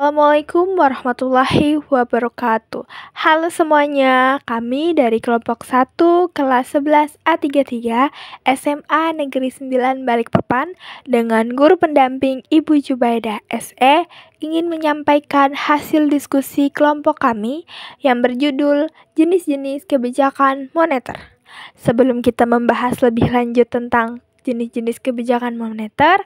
Assalamualaikum warahmatullahi wabarakatuh. Halo semuanya, kami dari kelompok 1 kelas 11 A33 SMA Negeri 9 Balikpapan dengan guru pendamping Ibu Jubaidah SE ingin menyampaikan hasil diskusi kelompok kami yang berjudul jenis-jenis kebijakan moneter. Sebelum kita membahas lebih lanjut tentang jenis-jenis kebijakan moneter,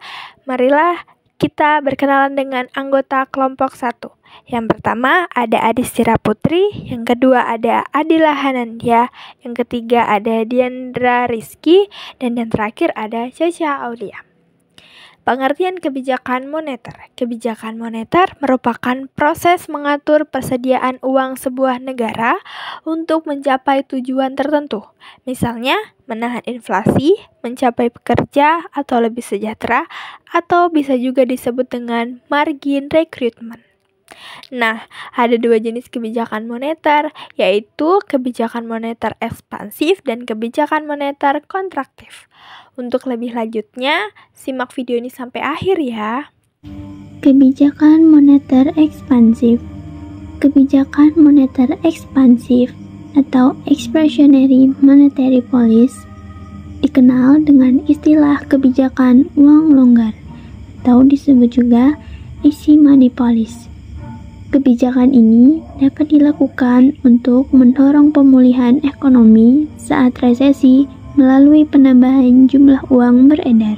marilah kita berkenalan dengan anggota kelompok 1. Yang pertama ada Adistira Putri, yang kedua ada Adila Hanandia, yang ketiga ada Diandra Rizky, dan yang terakhir ada Caca Aulia. Pengertian kebijakan moneter. Kebijakan moneter merupakan proses mengatur persediaan uang sebuah negara untuk mencapai tujuan tertentu. Misalnya, menahan inflasi, mencapai pekerja atau lebih sejahtera, atau bisa juga disebut dengan margin recruitment. Nah, ada dua jenis kebijakan moneter, yaitu kebijakan moneter ekspansif dan kebijakan moneter kontraktif. Untuk lebih lanjutnya, simak video ini sampai akhir ya. Kebijakan moneter ekspansif. Kebijakan moneter ekspansif atau expansionary monetary policy dikenal dengan istilah kebijakan uang longgar atau disebut juga easy money policy. Kebijakan ini dapat dilakukan untuk mendorong pemulihan ekonomi saat resesi melalui penambahan jumlah uang beredar.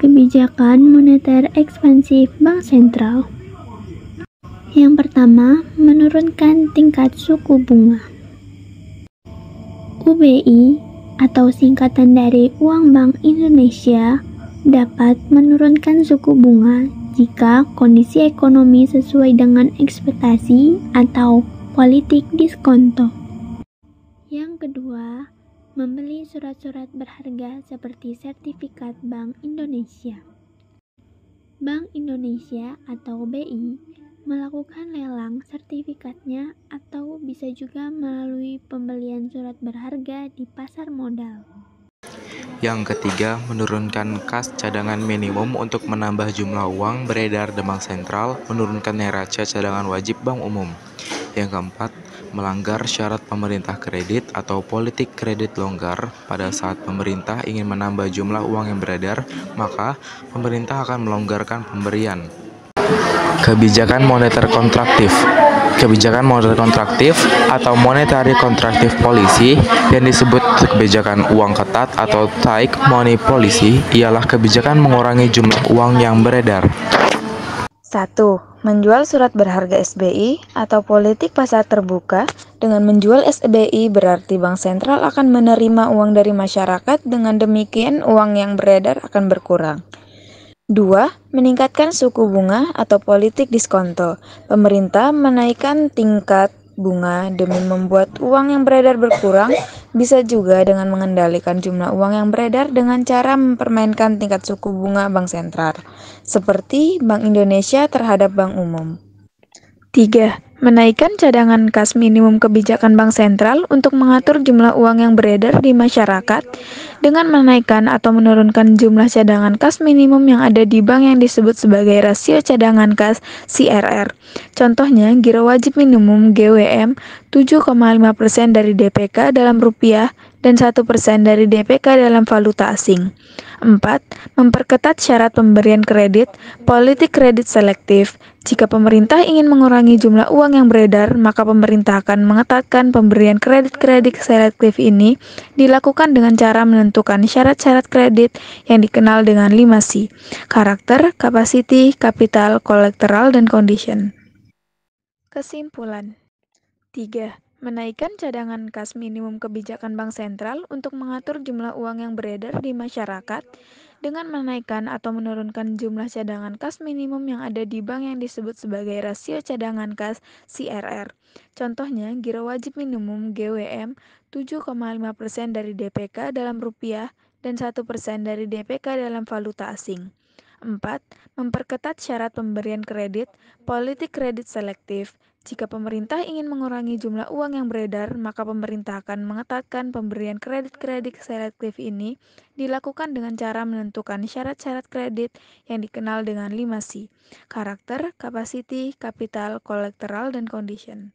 Kebijakan moneter ekspansif Bank Sentral. Yang pertama, menurunkan tingkat suku bunga. UBI atau singkatan dari Uang Bank Indonesia dapat menurunkan suku bunga jika kondisi ekonomi sesuai dengan ekspektasi atau politik diskonto. Yang kedua, membeli surat-surat berharga seperti sertifikat Bank Indonesia. Bank Indonesia atau BI melakukan lelang sertifikatnya atau bisa juga melalui pembelian surat berharga di pasar modal. Yang ketiga, menurunkan kas cadangan minimum untuk menambah jumlah uang beredar di Bank Sentral, menurunkan neraca cadangan wajib Bank Umum. Yang keempat, melanggar syarat pemerintah kredit atau politik kredit longgar. Pada saat pemerintah ingin menambah jumlah uang yang beredar, maka pemerintah akan melonggarkan pemberian. Kebijakan moneter kontraktif. Kebijakan moneter kontraktif atau monetary contractive policy yang disebut kebijakan uang ketat atau tight money policy ialah kebijakan mengurangi jumlah uang yang beredar. 1. Menjual surat berharga SBI atau politik pasar terbuka. Dengan menjual SBI berarti Bank Sentral akan menerima uang dari masyarakat, dengan demikian uang yang beredar akan berkurang. 2. Meningkatkan suku bunga atau politik diskonto. Pemerintah menaikkan tingkat bunga demi membuat uang yang beredar berkurang, bisa juga dengan mengendalikan jumlah uang yang beredar dengan cara mempermainkan tingkat suku bunga Bank Sentral, seperti Bank Indonesia terhadap Bank Umum. 3. Menaikkan cadangan kas minimum. Kebijakan Bank Sentral untuk mengatur jumlah uang yang beredar di masyarakat dengan menaikkan atau menurunkan jumlah cadangan kas minimum yang ada di bank yang disebut sebagai rasio cadangan kas CRR. Contohnya, giro wajib minimum GWM 7,5% dari DPK dalam rupiah dan 1% dari DPK dalam valuta asing. 4. Memperketat syarat pemberian kredit, politik kredit selektif. Jika pemerintah ingin mengurangi jumlah uang yang beredar, maka pemerintah akan mengetatkan pemberian kredit-kredit selektif ini dilakukan dengan cara menentukan syarat-syarat kredit yang dikenal dengan 5C: karakter, capacity, capital, collateral, dan condition. Kesimpulan. 3. Menaikkan cadangan kas minimum. Kebijakan Bank Sentral untuk mengatur jumlah uang yang beredar di masyarakat dengan menaikkan atau menurunkan jumlah cadangan kas minimum yang ada di bank yang disebut sebagai rasio cadangan kas CRR. Contohnya, giro wajib minimum GWM 7,5% dari DPK dalam rupiah dan 1% dari DPK dalam valuta asing. 4. Memperketat syarat pemberian kredit, politik kredit selektif. Jika pemerintah ingin mengurangi jumlah uang yang beredar, maka pemerintah akan mengetatkan pemberian kredit-kredit selektif ini dilakukan dengan cara menentukan syarat-syarat kredit yang dikenal dengan 5C: karakter, capacity, capital, collateral, dan condition.